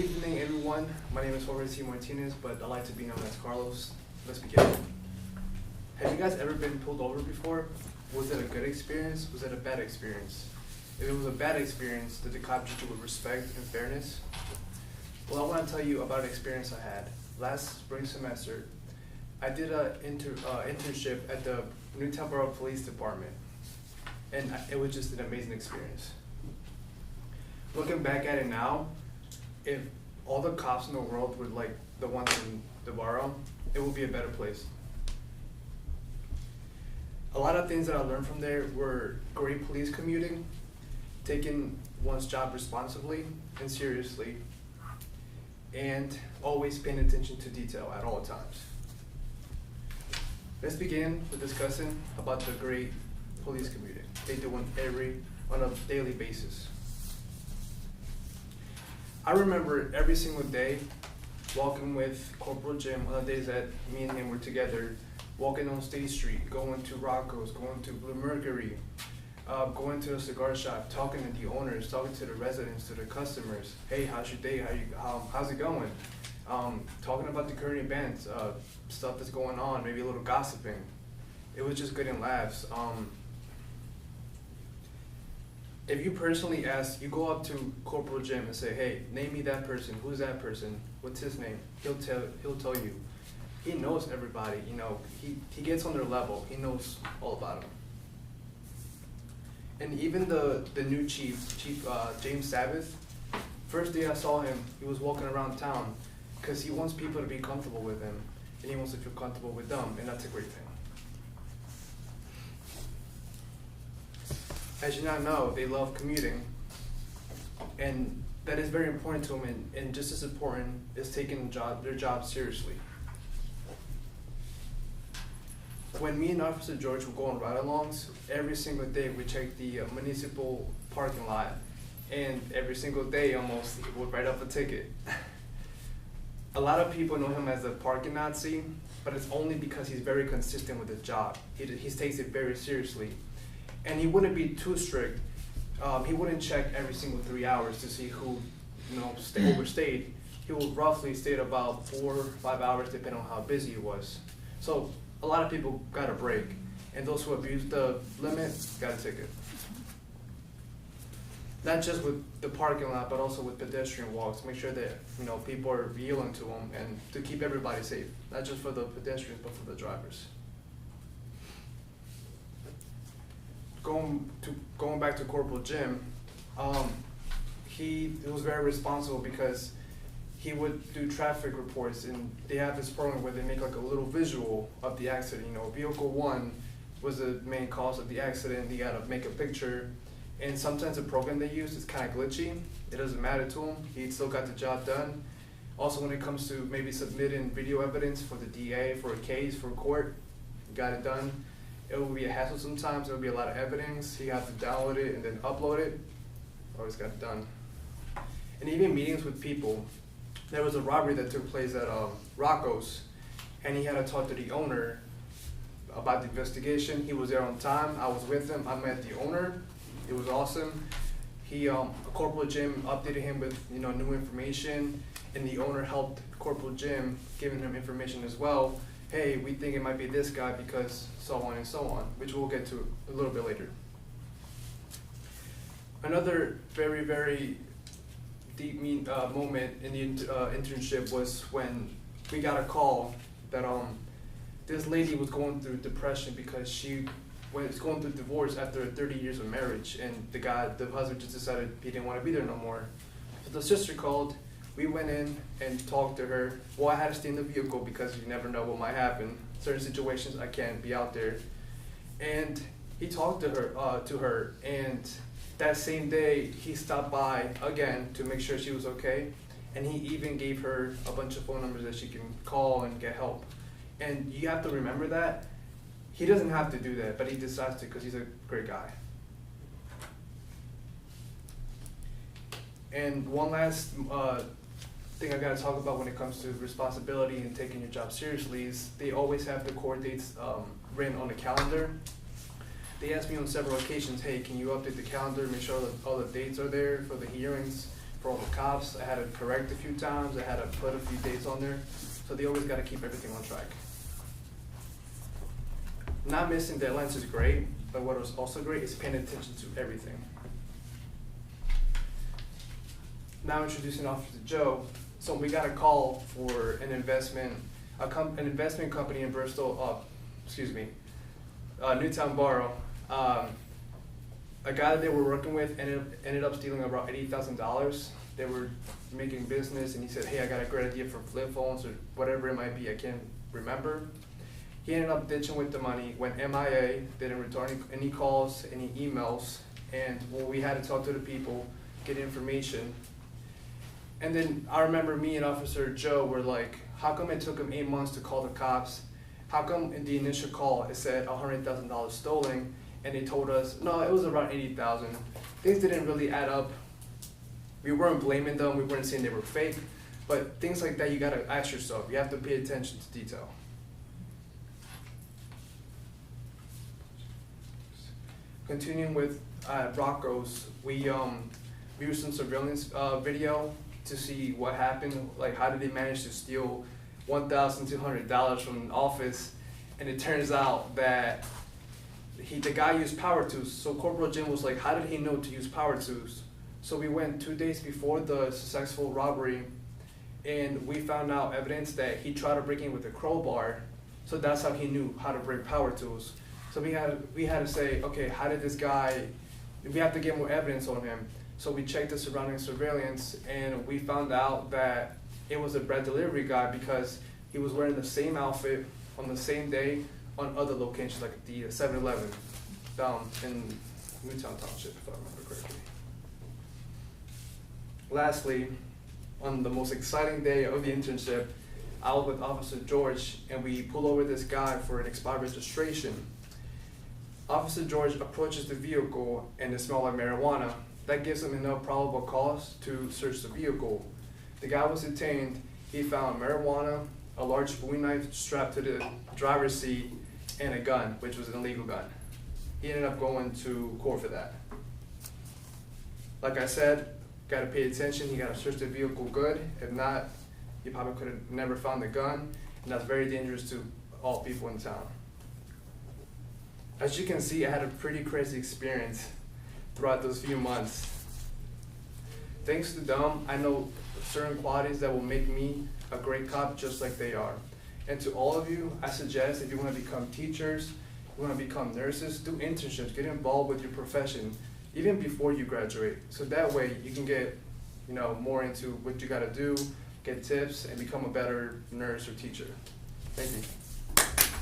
evening, everyone. My name is Jorge C. Martinez, but I like to be known as Carlos. Let's begin. Have you guys ever been pulled over before? Was it a good experience? Was it a bad experience? If it was a bad experience, did the cop treat you with respect and fairness? Well, I want to tell you about an experience I had. Last spring semester, I did an internship at the Newtown Borough Police Department, and it was just an amazing experience. Looking back at it now, if all the cops in the world were like the ones in the borough, it would be a better place. A lot of things that I learned from there were great police commuting, taking one's job responsibly and seriously, and always paying attention to detail at all times. Let's begin with discussing about the great police commuting they do on a daily basis. I remember every single day walking with Corporal Jim on the days that me and him were together, walking on State Street, going to Rocco's, going to Blue Mercury, going to a cigar shop, talking to the owners, talking to the residents, to the customers. Hey, how's your day? How's it going? Talking about the current events, stuff that's going on, maybe a little gossiping. It was just good and laughs. If you personally ask, you go up to Corporal Jim and say, hey, name me that person. Who's that person? What's his name? He'll tell you. He knows everybody. You know, he gets on their level. He knows all about them. And even the new chief James Sabbath, first day I saw him, he was walking around town because he wants people to be comfortable with him, and he wants to feel comfortable with them, and that's a great thing. As you now know, they love commuting, and that is very important to them, and just as important is taking their job seriously. When me and Officer George would go on ride-alongs, every single day we checked the municipal parking lot, and every single day almost he would write up a ticket. A lot of people know him as a parking Nazi, but it's only because he's very consistent with his job. He takes it very seriously. And he wouldn't be too strict. He wouldn't check every single 3 hours to see who, overstayed. He would roughly stay about 4 or 5 hours, depending on how busy he was. So a lot of people got a break, and those who abused the limit got a ticket. Not just with the parking lot, but also with pedestrian walks. Make sure that people are yielding to them, and to keep everybody safe, not just for the pedestrians, but for the drivers. Going back to Corporal Jim, he was very responsible because he would do traffic reports, and they have this program where they make like a little visual of the accident. Vehicle 1 was the main cause of the accident. They gotta make a picture, and sometimes the program they use is kind of glitchy. It doesn't matter to him. He still got the job done. Also, when it comes to maybe submitting video evidence for the DA for a case for court, he got it done. It will be a hassle sometimes. There will be a lot of evidence. He has to download it and then upload it. Always got it done. And even meetings with people. There was a robbery that took place at Rocco's, and he had to talk to the owner about the investigation. He was there on time. I was with him. I met the owner. It was awesome. Corporal Jim updated him with new information, and the owner helped Corporal Jim, giving him information as well. Hey, we think it might be this guy because so on and so on, which we'll get to a little bit later. Another very, very deep moment in the internship was when we got a call that this lady was going through depression because she was going through divorce after 30 years of marriage, and the husband just decided he didn't want to be there no more. So the sister called. We went in and talked to her. Well, I had to stay in the vehicle because you never know what might happen. Certain situations I can't be out there. And he talked to her, and that same day he stopped by again to make sure she was okay. And he even gave her a bunch of phone numbers that she can call and get help. And you have to remember that. He doesn't have to do that, but he decides to because he's a great guy. And one last thing I gotta talk about when it comes to responsibility and taking your job seriously is they always have the court dates written on the calendar. They asked me on several occasions, hey, can you update the calendar, make sure that all the dates are there for the hearings, for all the cops. I had to correct a few times. I had to put a few dates on there. So they always got to keep everything on track. Not missing deadlines is great, but what was also great is paying attention to everything. Now introducing Officer Joe. So we got a call for an investment company in Bristol, Newtown Borough. A guy that they were working with ended up stealing about $80,000. They were making business, and he said, hey, I got a great idea for flip phones or whatever it might be, I can't remember. He ended up ditching with the money, went MIA, didn't return any calls, any emails, and we had to talk to the people, get information. And then I remember me and Officer Joe were like, how come it took him 8 months to call the cops? How come in the initial call it said $100,000 stolen, and they told us, no, it was around 80,000. Things didn't really add up. We weren't blaming them, we weren't saying they were fake, but things like that you gotta ask yourself. You have to pay attention to detail. Continuing with Rocco's, we used some surveillance video to see what happened, like how did they manage to steal $1,200 from an office, and it turns out that the guy used power tools. So Corporal Jim was like, how did he know to use power tools? So we went 2 days before the successful robbery, and we found out evidence that he tried to break in with a crowbar, so that's how he knew how to break power tools. So we had to say, okay, how did this guy, we have to get more evidence on him. So we checked the surrounding surveillance, and we found out that it was a bread delivery guy because he was wearing the same outfit on the same day on other locations, like the 7-Eleven down in Newtown Township, if I remember correctly. Lastly, on the most exciting day of the internship, I was with Officer George, and we pulled over this guy for an expired registration. Officer George approaches the vehicle, and it smelled like marijuana. That gives him enough probable cause to search the vehicle. The guy was detained. He found marijuana, a large Bowie knife strapped to the driver's seat, and a gun, which was an illegal gun. He ended up going to court for that. Like I said, gotta pay attention. You gotta search the vehicle good. If not, you probably could have never found the gun, and that's very dangerous to all people in town. As you can see, I had a pretty crazy experience throughout those few months. Thanks to them, I know certain qualities that will make me a great cop just like they are. And to all of you, I suggest if you want to become teachers, you want to become nurses, do internships, get involved with your profession, even before you graduate. So that way you can get more into what you got to do, get tips, and become a better nurse or teacher. Thank you.